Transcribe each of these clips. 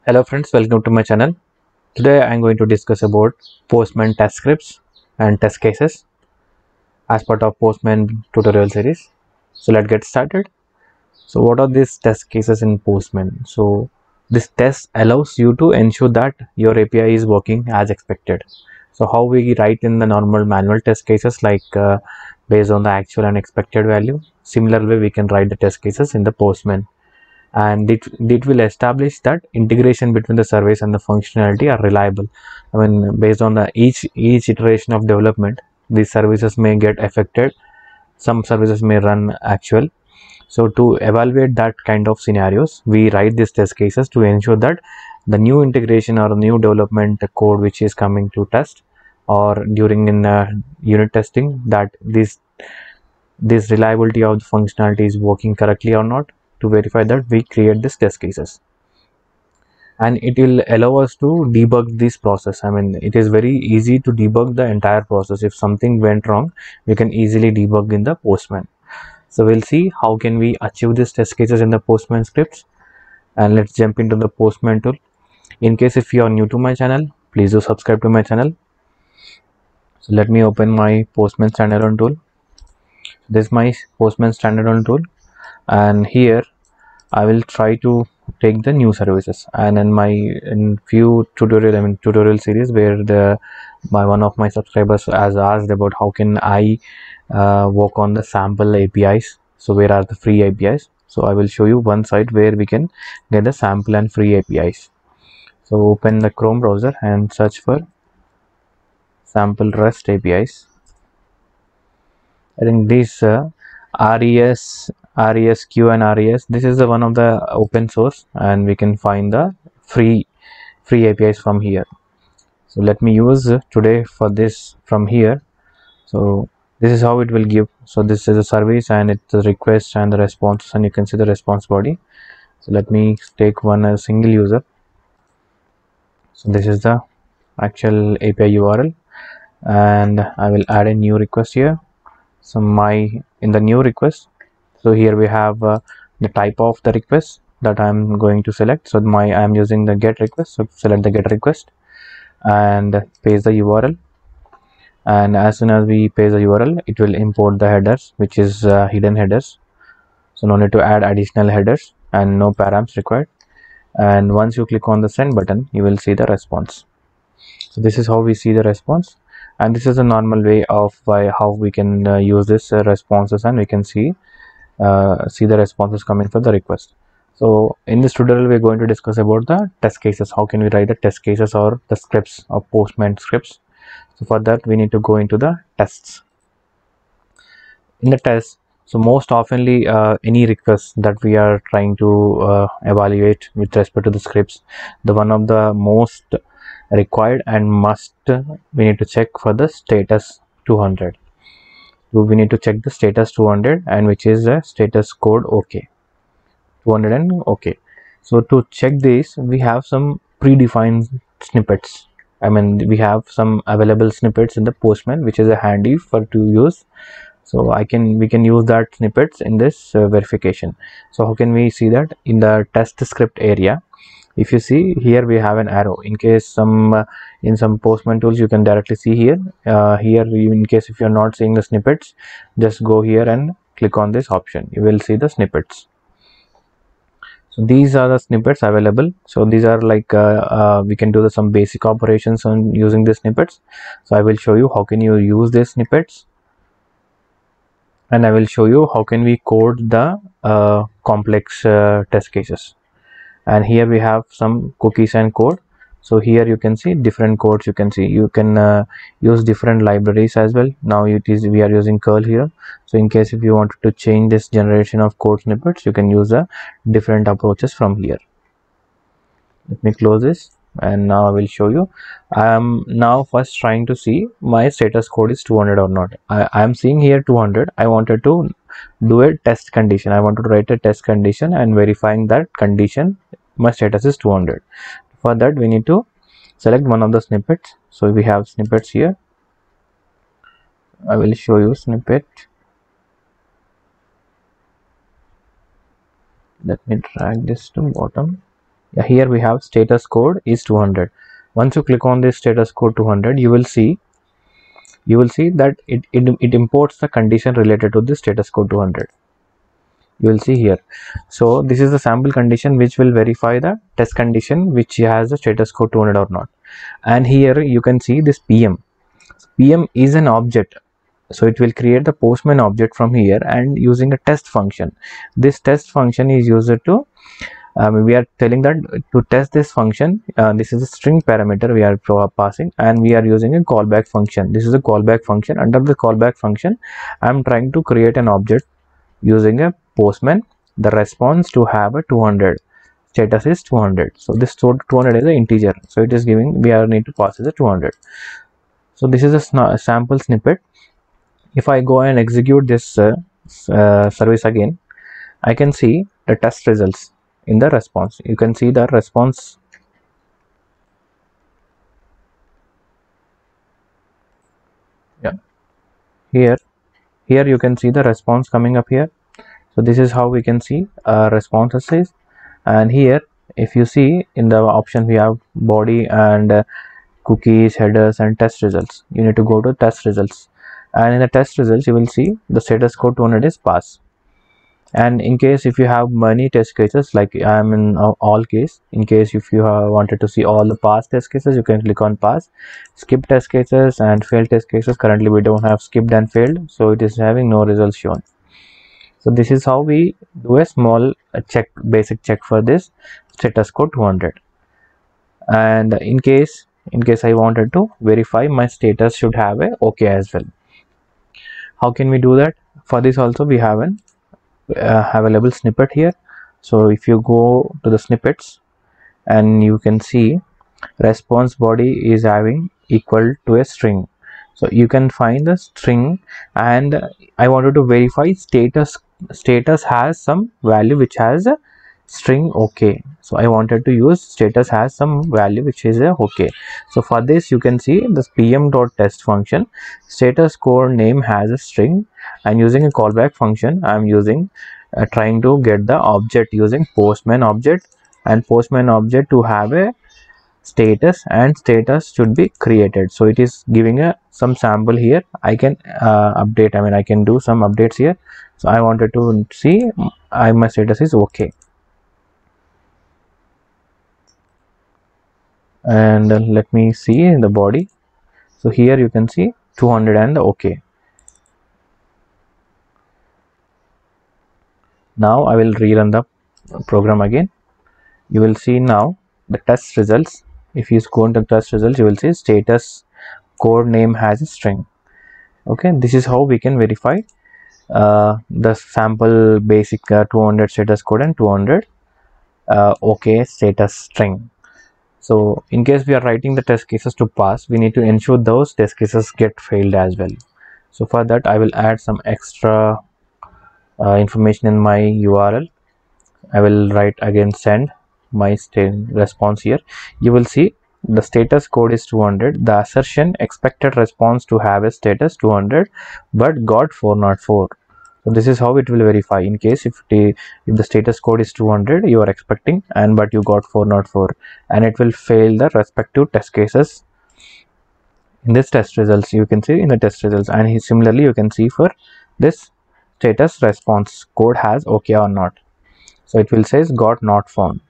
Hello friends, welcome to my channel. Today I am going to discuss about Postman test scripts and test cases as part of Postman tutorial series. So let's get started. So what are these test cases in Postman? So this test allows you to ensure that your API is working as expected. So how we write in the normal manual test cases based on the actual and expected value. Similar way we can write the test cases in the Postman, and it will establish that integration between the service and the functionality are reliable. I mean, based on the each iteration of development, these services may get affected, some services may run actual. So to evaluate that kind of scenarios, we write these test cases to ensure that the new integration or new development code which is coming to test or during in unit testing, that this reliability of the functionality is working correctly or not. To verify that, we create this test cases, and it will allow us to debug this process. I mean, it is very easy to debug the entire process. If something went wrong, we can easily debug in the Postman. So we'll see how can we achieve these test cases in the Postman scripts, and let's jump into the Postman tool. In case if you are new to my channel, please do subscribe to my channel. So let me open my Postman standalone tool. This is my Postman standalone tool, and here I will try to take the new services. And in few tutorial series where one of my subscribers has asked about how can I work on the sample APIs. So where are the free APIs? So I will show you one site where we can get the sample and free APIs. So open the Chrome browser and search for sample REST APIs. I think this RESQ and RES, this is the one of the open source, and we can find the free APIs from here. So let me use today for this from here. So this is how it will give. So this is a service, and it's the request and the response, and you can see the response body. So let me take a single user. So this is the actual API URL, and I will add a new request here. So in the new request, so here we have the type of the request that I'm going to select. So I'm using the get request. So select the get request and paste the URL, and as soon as we paste the URL, it will import the headers, which is hidden headers. So no need to add additional headers and no params required. And once you click on the send button, you will see the response. So this is how we see the response, and this is a normal way of how we can use this responses, and we can see the responses coming for the request. So in this tutorial, we're going to discuss about the test cases. How can we write the test cases or the scripts or Postman scripts? So for that, we need to go into the tests. In the test, so most oftenly any request that we are trying to evaluate with respect to the scripts, the one of the most required and must, we need to check for the status 200. So we need to check the status 200, and which is a status code OK 200 and OK. So to check this, we have some predefined snippets. I mean, we have some available snippets in the Postman, which is a handy for to use. So we can use that snippets in this verification. So how can we see that? In the test script area, if you see here, we have an arrow. In case in some Postman tools, you can directly see here. In case if you're not seeing the snippets, just go here and click on this option. You will see the snippets. So these are the snippets available. So these are like we can do some basic operations on using the snippets. So I will show you how can you use these snippets, and I will show you how can we code the complex test cases. And here we have some cookies and code. So here you can see different codes. You can see you can use different libraries as well. Now we are using curl here. So in case if you wanted to change this generation of code snippets, you can use different approaches from here. Let me close this, and now I will show you. I am now first trying to see my status code is 200 or not. I am seeing here 200. I wanted to do a test condition. I want to write a test condition and verifying that condition my status is 200. For that, we need to select one of the snippets. So we have snippets here. I will show you snippet. Let me drag this to bottom. Here we have status code is 200. Once you click on this status code 200, you will see that it imports the condition related to the status code 200. You will see here. So this is the sample condition which will verify the test condition which has the status code 200 or not. And here you can see this PM is an object, so it will create the Postman object from here and using a test function. This test function is used to we are telling that to test this function, this is a string parameter we are passing, and we are using a callback function. This is a callback function. Under the callback function, I am trying to create an object using a Postman. The response to have a 200, status is 200. So this 200 is an integer, so it is giving, we are need to pass as a 200. So this is a sample snippet. If I go and execute this service again, I can see the test results in the response. You can see the response. Yeah, here you can see the response coming up here. So this is how we can see responses. And here if you see in the option, we have body and cookies, headers, and test results. You need to go to test results, and in the test results you will see the status code 200 is pass. And in case if you have many test cases, like I am in all case, in case if you have wanted to see all the past test cases, you can click on pass. Skip test cases and failed test cases, currently we don't have skipped and failed, so it is having no results shown. So this is how we do a small check, basic check for this status code 200. And in case I wanted to verify my status should have a OK as well. How can we do that? For this also we have an available snippet here. So if you go to the snippets, and you can see response body is having equal to a string. So you can find the string, and I wanted to verify status has some value which has a string OK. So I wanted to use status has some value which is a OK. So for this you can see this pm.test function, status code name has a string, and using a callback function I am using trying to get the object using Postman object, and Postman object to have a status, and status should be created. So it is giving a some sample here. I can update, I can do some updates here. So I wanted to see my status is OK. And let me see in the body. So here you can see 200 and OK. Now I will rerun the program again. You will see now the test results. If you go into test results, you will see status code name has a string. Okay, this is how we can verify the sample basic 200 status code and 200 OK status string. So in case we are writing the test cases to pass, we need to ensure those test cases get failed as well. So for that I will add some extra information in my URL. I will write again send my response here. You will see the status code is 200. The assertion expected response to have a status 200 but got 404. So this is how it will verify. In case if the status code is 200 you are expecting, and but you got 404, and it will fail the respective test cases in this test results. You can see in the test results, and similarly you can see for this status response code has OK or not. So it will says got not found.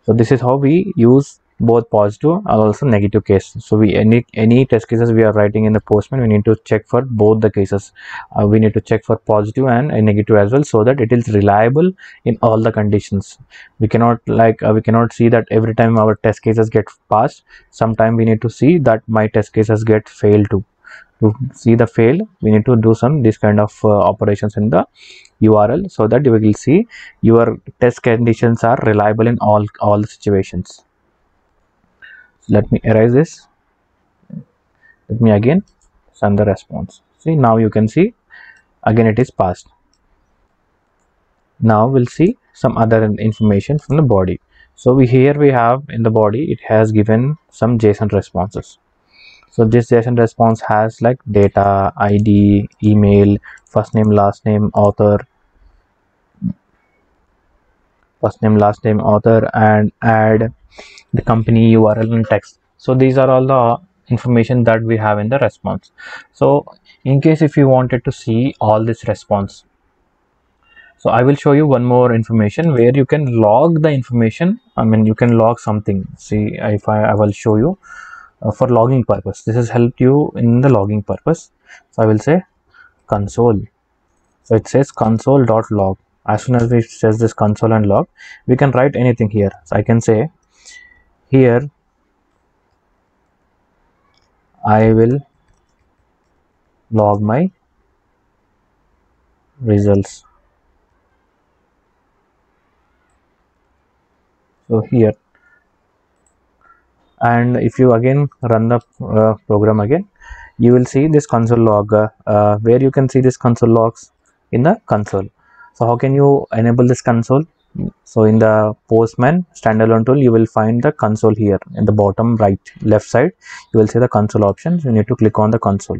So this is how we use both positive and also negative case. So we any test cases we are writing in the Postman, we need to check for both the cases. We need to check for positive and negative as well, so that it is reliable in all the conditions. We cannot we cannot see that every time our test cases get passed. Sometime we need to see that my test cases get failed too. To see the fail, we need to do some this kind of operations in the URL, so that you will see your test conditions are reliable in all the situations. So let me erase this. Let me again send the response. See, now you can see again it is passed. Now we'll see some other information from the body. So here we have in the body, it has given some JSON responses. So this JSON response has like data, ID, email, first name, last name, author, first name, last name, author, and add the company URL and text. So these are all the information that we have in the response. So in case if you wanted to see all this response, so I will show you one more information where you can log the information. I mean, you can log something. See, if I will show you for logging purpose. This has helped you in the logging purpose. So I will say console. So it says console.log. As soon as we says this console and log, we can write anything here. So I can say here I will log my results. So here, and if you again run the program again, you will see this console log where you can see this console logs in the console. So how can you enable this console? So in the Postman standalone tool, you will find the console here in the bottom right left side. You will see the console options. You need to click on the console,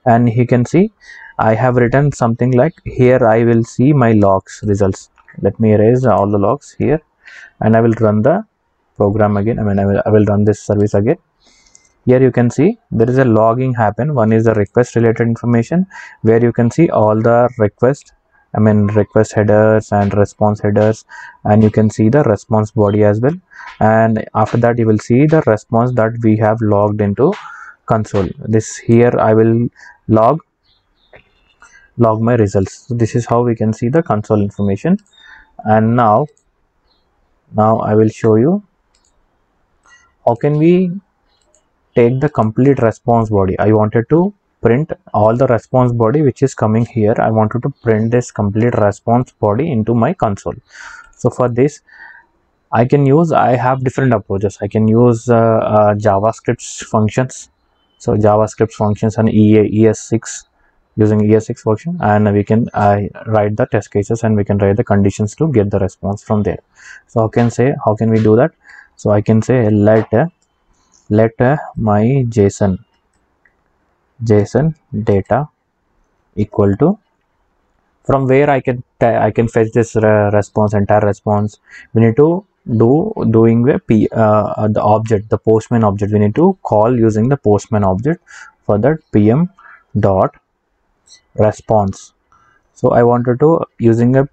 and you can see I have written something like here I will see my logs results. Let me erase all the logs here, and I will run the program again. I mean, I will run this service again. Here you can see there is a logging happen. One is the request related information where you can see all the request, I mean request headers and response headers, and you can see the response body as well. And after that you will see the response that we have logged into console. This here I will log my results. So this is how we can see the console information. And now I will show you how can we take the complete response body. I wanted to print all the response body which is coming here. I wanted to print this complete response body into my console. So for this I have different approaches. I can use JavaScript functions. So JavaScript functions and ES6, using ES6 function, and we can write the test cases and we can write the conditions to get the response from there. So how can we do that? So I can say let my JSON data equal to, from where I can fetch this entire response. We need to doing the object, the Postman object. We need to call using the Postman object for that PM dot response. So I wanted to using a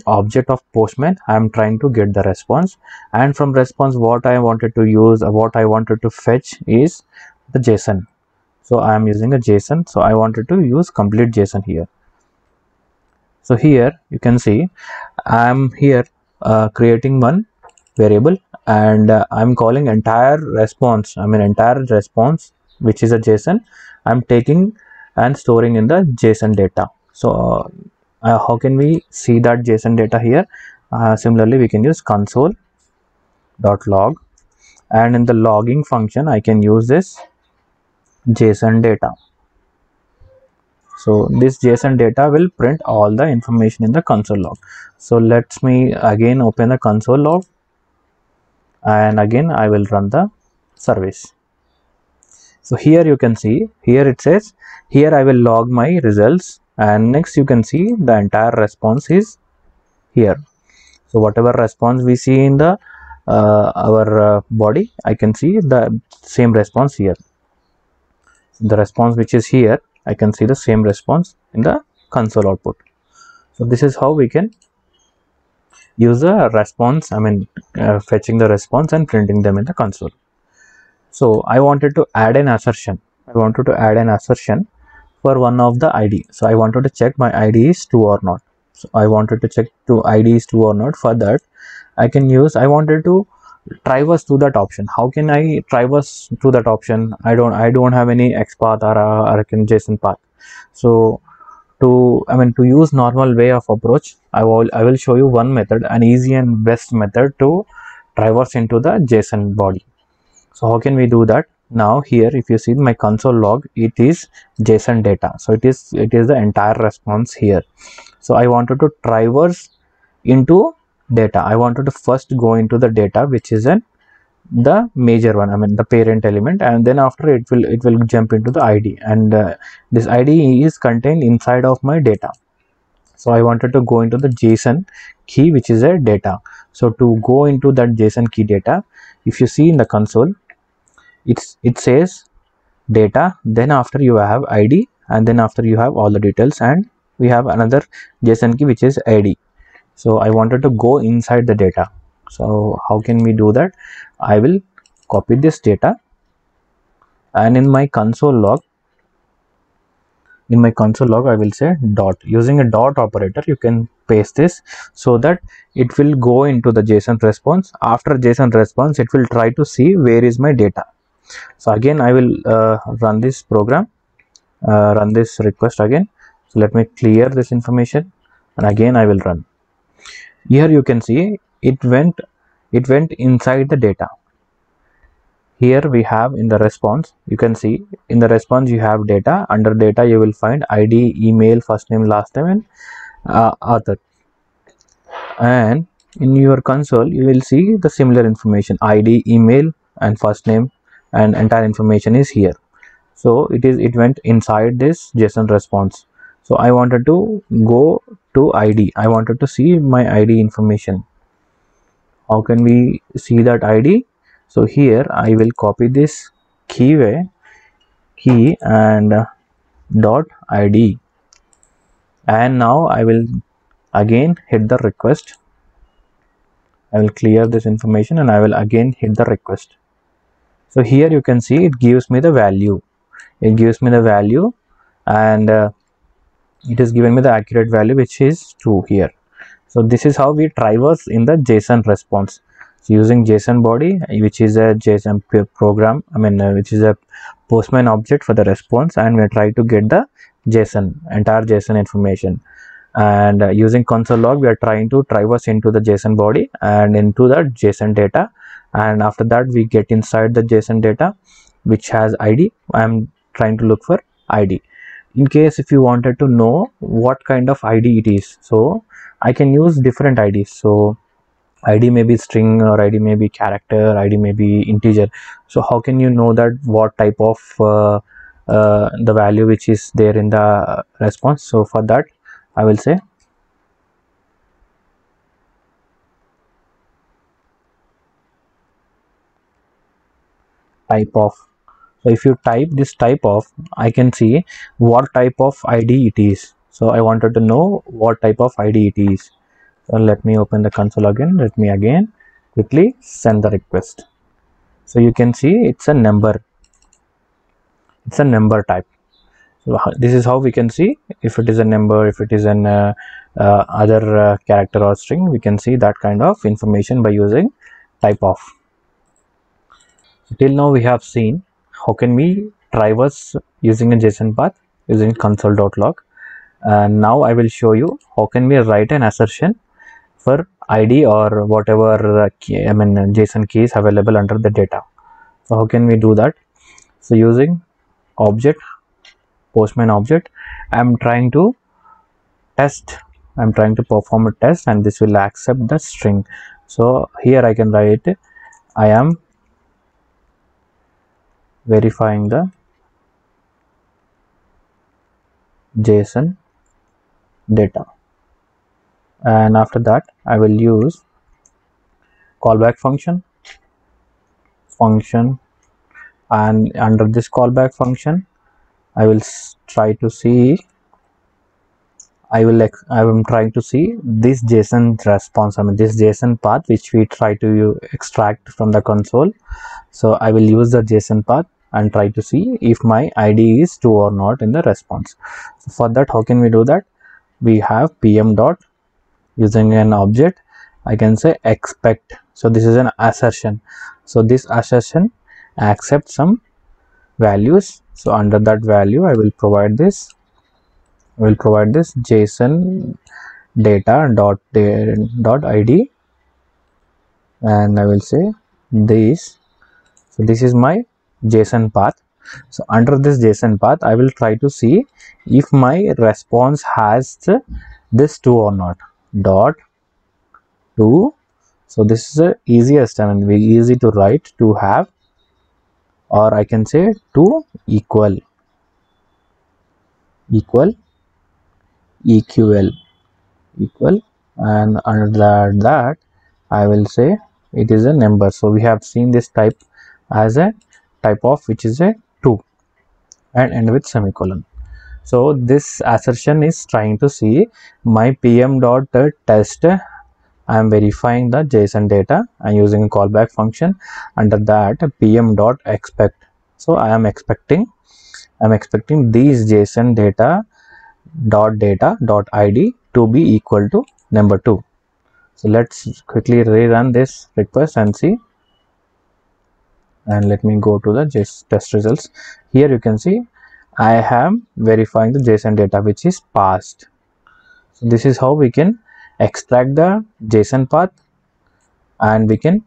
object of Postman, I am trying to get the response, and from response what I wanted to fetch is the JSON. So I am using a JSON. So I wanted to use complete JSON here. So here you can see I am here creating one variable, and I'm calling entire response, which is a JSON. I'm taking and storing in the JSON data. So how can we see that JSON data here? Similarly, we can use console.log, and in the logging function I can use this JSON data. So this JSON data will print all the information in the console log. So let me again open the console log, and again I will run the service. So here you can see, here it says here I will log my results, and next you can see the entire response is here. So whatever response we see in the our body, I can see the same response here. The response which is here, I can see the same response in the console output. So this is how we can use a response, fetching the response and printing them in the console. So I wanted to add an assertion. For one of the ID. So I wanted to check my ID is true or not. So I wanted to check to ID is true or not. For that I wanted to traverse to that option. How can I traverse to that option? I don't have any XPath or a JSON path. So to use normal way of approach, I will show you one method, an easy and best method to traverse into the JSON body. So how can we do that? Now here if you see my console log, it is JSON data. So it is the entire response here. So I wanted to traverse into data. I wanted to first go into the data, which is the major one, the parent element, and then after it will jump into the ID, and this ID is contained inside of my data. So I wanted to go into the JSON key, which is a data. So to go into that JSON key data, if you see in the console, it says data, then after you have ID, and then after you have all the details, and we have another JSON key which is ID. So I wanted to go inside the data. So how can we do that? I will copy this data, and in my console log, I will say dot. Using a dot operator, you can paste this so that it will go into the JSON response. After JSON response, it will try to see where is my data. So again, I will run this program, run this request again. So let me clear this information, and again I will run. Here you can see it went inside the data. Here we have in the response, you can see in the response you have data. Under data you will find ID, email, first name, last name, and author. And in your console you will see the similar information, ID, email, and first name, and entire information is here. So it went inside this JSON response. So I wanted to go to ID. I wanted to see my ID information. How can we see that ID? So here I will copy this key and dot ID, and now I will again hit the request. I will clear this information and I will again hit the request. So here you can see it gives me the value. It gives me the value, and it is giving me the accurate value, which is true here. So this is how we traverse in the JSON response. So using JSON body, which is a JSON program, which is a Postman object for the response, and we try to get the entire JSON information. And using console log, we are trying to traverse into the JSON body and into the JSON data. And after that, we get inside the JSON data, which has ID. I am trying to look for ID. In case if you wanted to know what kind of ID it is, so I can use different IDs. So ID may be string, or ID may be character, ID may be integer. So how can you know that what type of the value which is there in the response? So for that I will say type of. So if you type this type of, I can see what type of ID it is. So I wanted to know what type of ID it is. So let me open the console again. Let me again quickly send the request. So you can see it's a number. It's a number type. So this is how we can see if it is a number, if it is an other character or string. We can see that kind of information by using type of. Till now we have seen how can we traverse using a JSON path using console.log. And now I will show you how can we write an assertion for ID or whatever JSON key is available under the data. So how can we do that? So using object, Postman object, I'm trying to perform a test, and this will accept the string. So here I can write I am verifying the JSON data, and after that I will use callback function, and under this callback function I will try to see, I am trying to see this JSON response, this JSON path which we try to extract from the console. So I will use the JSON path and try to see if my ID is true or not in the response. So for that, how can we do that? We have pm dot, using an object, I can say expect. So this is an assertion. So this assertion accepts some values. So under that value I will provide this JSON data dot ID, and I will say this. So this is my JSON path. So under this JSON path I will try to see if my response has this true or not. Dot to, so this is the easiest, very easy to write, to have, or I can say to equal EQL. equal, and under that I will say it is a number. So we have seen this type as a type of which is a 2 and end with semicolon. So this assertion is trying to see my pm.test. I am verifying the JSON data and using a callback function. Under that pm.expect. So I am expecting these JSON data dot id to be equal to number 2. So let's quickly rerun this request and see. And let me go to the test results. Here you can see I am verifying the JSON data which is passed. So this is how we can extract the JSON path, and we can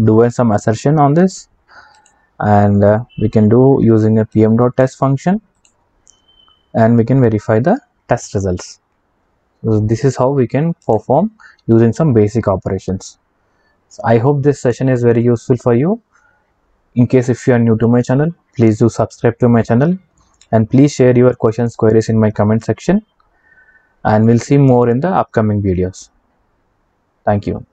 do some assertion on this, and we can do using a pm.test function, and we can verify the test results. So this is how we can perform using some basic operations. So I hope this session is very useful for you. In case if you are new to my channel, please do subscribe to my channel, and please share your questions, queries in my comment section, and we'll see more in the upcoming videos. Thank you.